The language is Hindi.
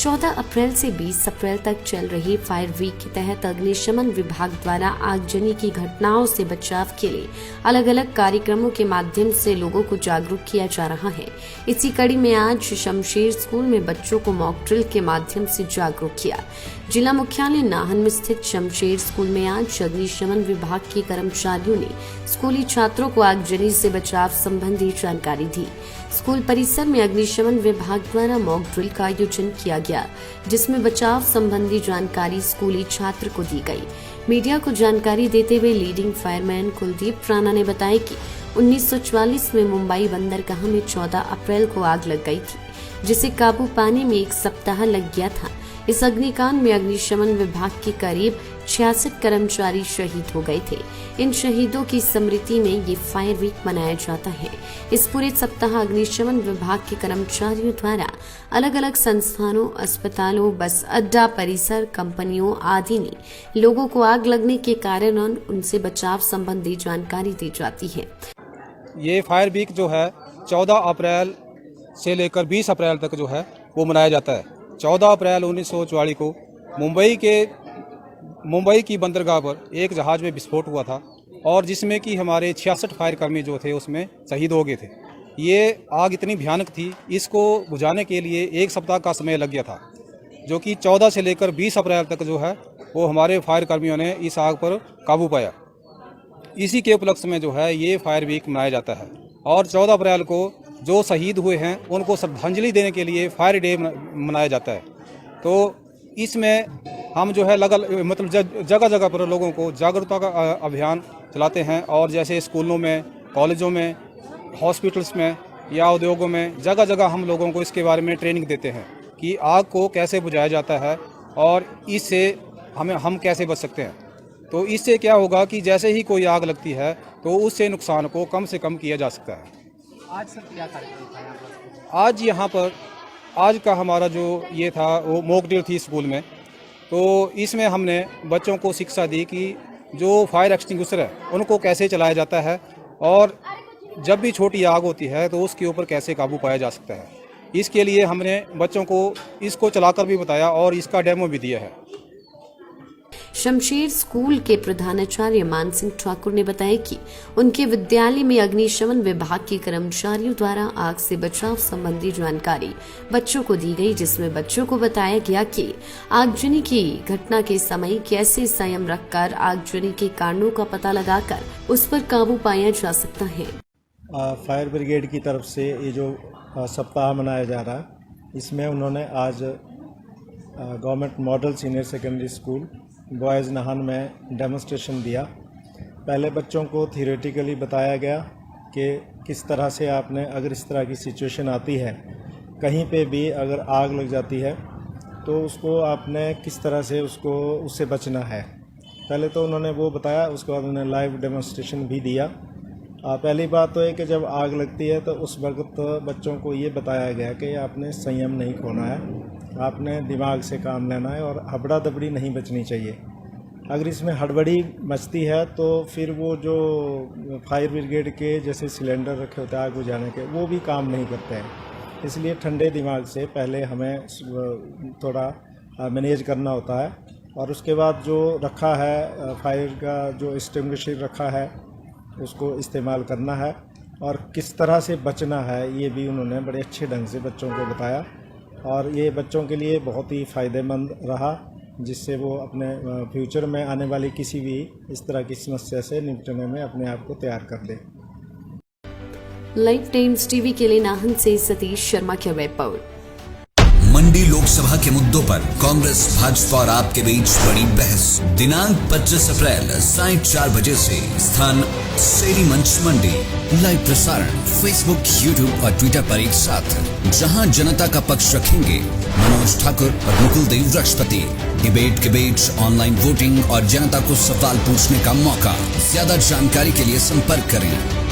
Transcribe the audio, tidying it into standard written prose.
14 अप्रैल से 20 अप्रैल तक चल रही फायर वीक के तहत अग्निशमन विभाग द्वारा आगजनी की घटनाओं से बचाव के लिए अलग अलग कार्यक्रमों के माध्यम से लोगों को जागरूक किया जा रहा है। इसी कड़ी में आज शमशेर स्कूल में बच्चों को मॉक ड्रिल के माध्यम से जागरूक किया। जिला मुख्यालय नाहन में स्थित शमशेर स्कूल में आज अग्निशमन विभाग के कर्मचारियों ने स्कूली छात्रों को आगजनी से बचाव संबंधी जानकारी दी। स्कूल परिसर में अग्निशमन विभाग द्वारा मॉक ड्रिल का आयोजन किया गया, जिसमें बचाव संबंधी जानकारी स्कूली छात्र को दी गई। मीडिया को जानकारी देते हुए लीडिंग फायरमैन कुलदीप राणा ने बताया कि 1944 में मुंबई बंदरगाह में 14 अप्रैल को आग लग गई थी, जिसे काबू पाने में 1 सप्ताह लग गया था। इस अग्निकांड में अग्निशमन विभाग के करीब 66 कर्मचारी शहीद हो गए थे। इन शहीदों की स्मृति में ये फायर वीक मनाया जाता है। इस पूरे सप्ताह अग्निशमन विभाग के कर्मचारियों द्वारा अलग अलग संस्थानों, अस्पतालों, बस अड्डा परिसर, कंपनियों आदि ने लोगों को आग लगने के कारण और उनसे बचाव संबंधी जानकारी दी जाती है। ये फायर वीक जो है 14 अप्रैल से लेकर 20 अप्रैल तक जो है वो मनाया जाता है। 14 अप्रैल 1944 को मुंबई की बंदरगाह पर एक जहाज में विस्फोट हुआ था और जिसमें कि हमारे 66 फायर कर्मी जो थे उसमें शहीद हो गए थे। ये आग इतनी भयानक थी, इसको बुझाने के लिए 1 सप्ताह का समय लग गया था, जो कि 14 से लेकर 20 अप्रैल तक जो है वो हमारे फायर कर्मियों ने इस आग पर काबू पाया। इसी के उपलक्ष्य में जो है ये फायर वीक मनाया जाता है और 14 अप्रैल को जो शहीद हुए हैं उनको श्रद्धांजलि देने के लिए फायर डे मनाया जाता है। तो इसमें हम जो है मतलब जगह जगह पर लोगों को जागरूकता का अभियान चलाते हैं और जैसे स्कूलों में, कॉलेजों में, हॉस्पिटल्स में या उद्योगों में जगह जगह हम लोगों को इसके बारे में ट्रेनिंग देते हैं कि आग को कैसे बुझाया जाता है और इससे हम कैसे बच सकते हैं। तो इससे क्या होगा कि जैसे ही कोई आग लगती है तो उससे नुकसान को कम से कम किया जा सकता है। आज सर क्या कार्यक्रम था यहाँ पर? आज यहाँ पर आज का हमारा जो ये था वो मॉक ड्रिल थी स्कूल में। तो इसमें हमने बच्चों को शिक्षा दी कि जो फायर एक्सटिंग्विशर है उनको कैसे चलाया जाता है और जब भी छोटी आग होती है तो उसके ऊपर कैसे काबू पाया जा सकता है। इसके लिए हमने बच्चों को इसको चलाकर भी बताया और इसका डेमो भी दिया है। शमशेर स्कूल के प्रधानाचार्य मान सिंह ठाकुर ने बताया कि उनके विद्यालय में अग्निशमन विभाग के कर्मचारियों द्वारा आग से बचाव संबंधी जानकारी बच्चों को दी गई, जिसमें बच्चों को बताया गया कि आगजनी की घटना के समय कैसे संयम रखकर आगजनी के कारणों का पता लगाकर उस पर काबू पाया जा सकता है। फायर ब्रिगेड की तरफ से ये जो सप्ताह मनाया जा रहा है, इसमें उन्होंने आज government model senior secondary school boys Nahan में डेमोन्स्ट्रेशन दिया। पहले बच्चों को थियोरेटिकली बताया गया कि किस तरह से आपने, अगर इस तरह की सिचुएशन आती है, कहीं पे भी अगर आग लग जाती है तो उसको आपने किस तरह से उससे बचना है। पहले तो उन्होंने वो बताया, उसके बाद उन्होंने लाइव डेमोन्स्ट्रेशन भी दिया। पहली बात तो है कि जब आग लगती है तो उस वक्त बच्चों को ये बताया गया कि आपने संयम नहीं खोना है, आपने दिमाग से काम लेना है और हबड़ा दबड़ी नहीं बचनी चाहिए। अगर इसमें हड़बड़ी मचती है तो फिर वो जो फायर ब्रिगेड के जैसे सिलेंडर रखे होते हैं आग बुझाने के, वो भी काम नहीं करते हैं। इसलिए ठंडे दिमाग से पहले हमें थोड़ा मैनेज करना होता है और उसके बाद जो रखा है फायर का जो एक्सटिंग्विशर रखा है उसको इस्तेमाल करना है और किस तरह से बचना है ये भी उन्होंने बड़े अच्छे ढंग से बच्चों को बताया और ये बच्चों के लिए बहुत ही फ़ायदेमंद रहा, जिससे वो अपने फ्यूचर में आने वाली किसी भी इस तरह की समस्या से निपटने में अपने आप को तैयार कर दे। लाइव टाइम्स टीवी के लिए नाहन से सतीश शर्मा की रिपोर्ट। मंडी लोकसभा के मुद्दों पर कांग्रेस, भाजपा और आपके बीच बड़ी बहस। दिनांक 25 अप्रैल साढ़े 4 बजे से। स्थान शेरी मंच मंडी। लाइव प्रसारण फेसबुक, यूट्यूब और ट्विटर पर एक साथ, जहां जनता का पक्ष रखेंगे मनोज ठाकुर और मुकुल देव वृक्षपति। डिबेट, ऑनलाइन वोटिंग और जनता को सवाल पूछने का मौका। ज्यादा जानकारी के लिए संपर्क करें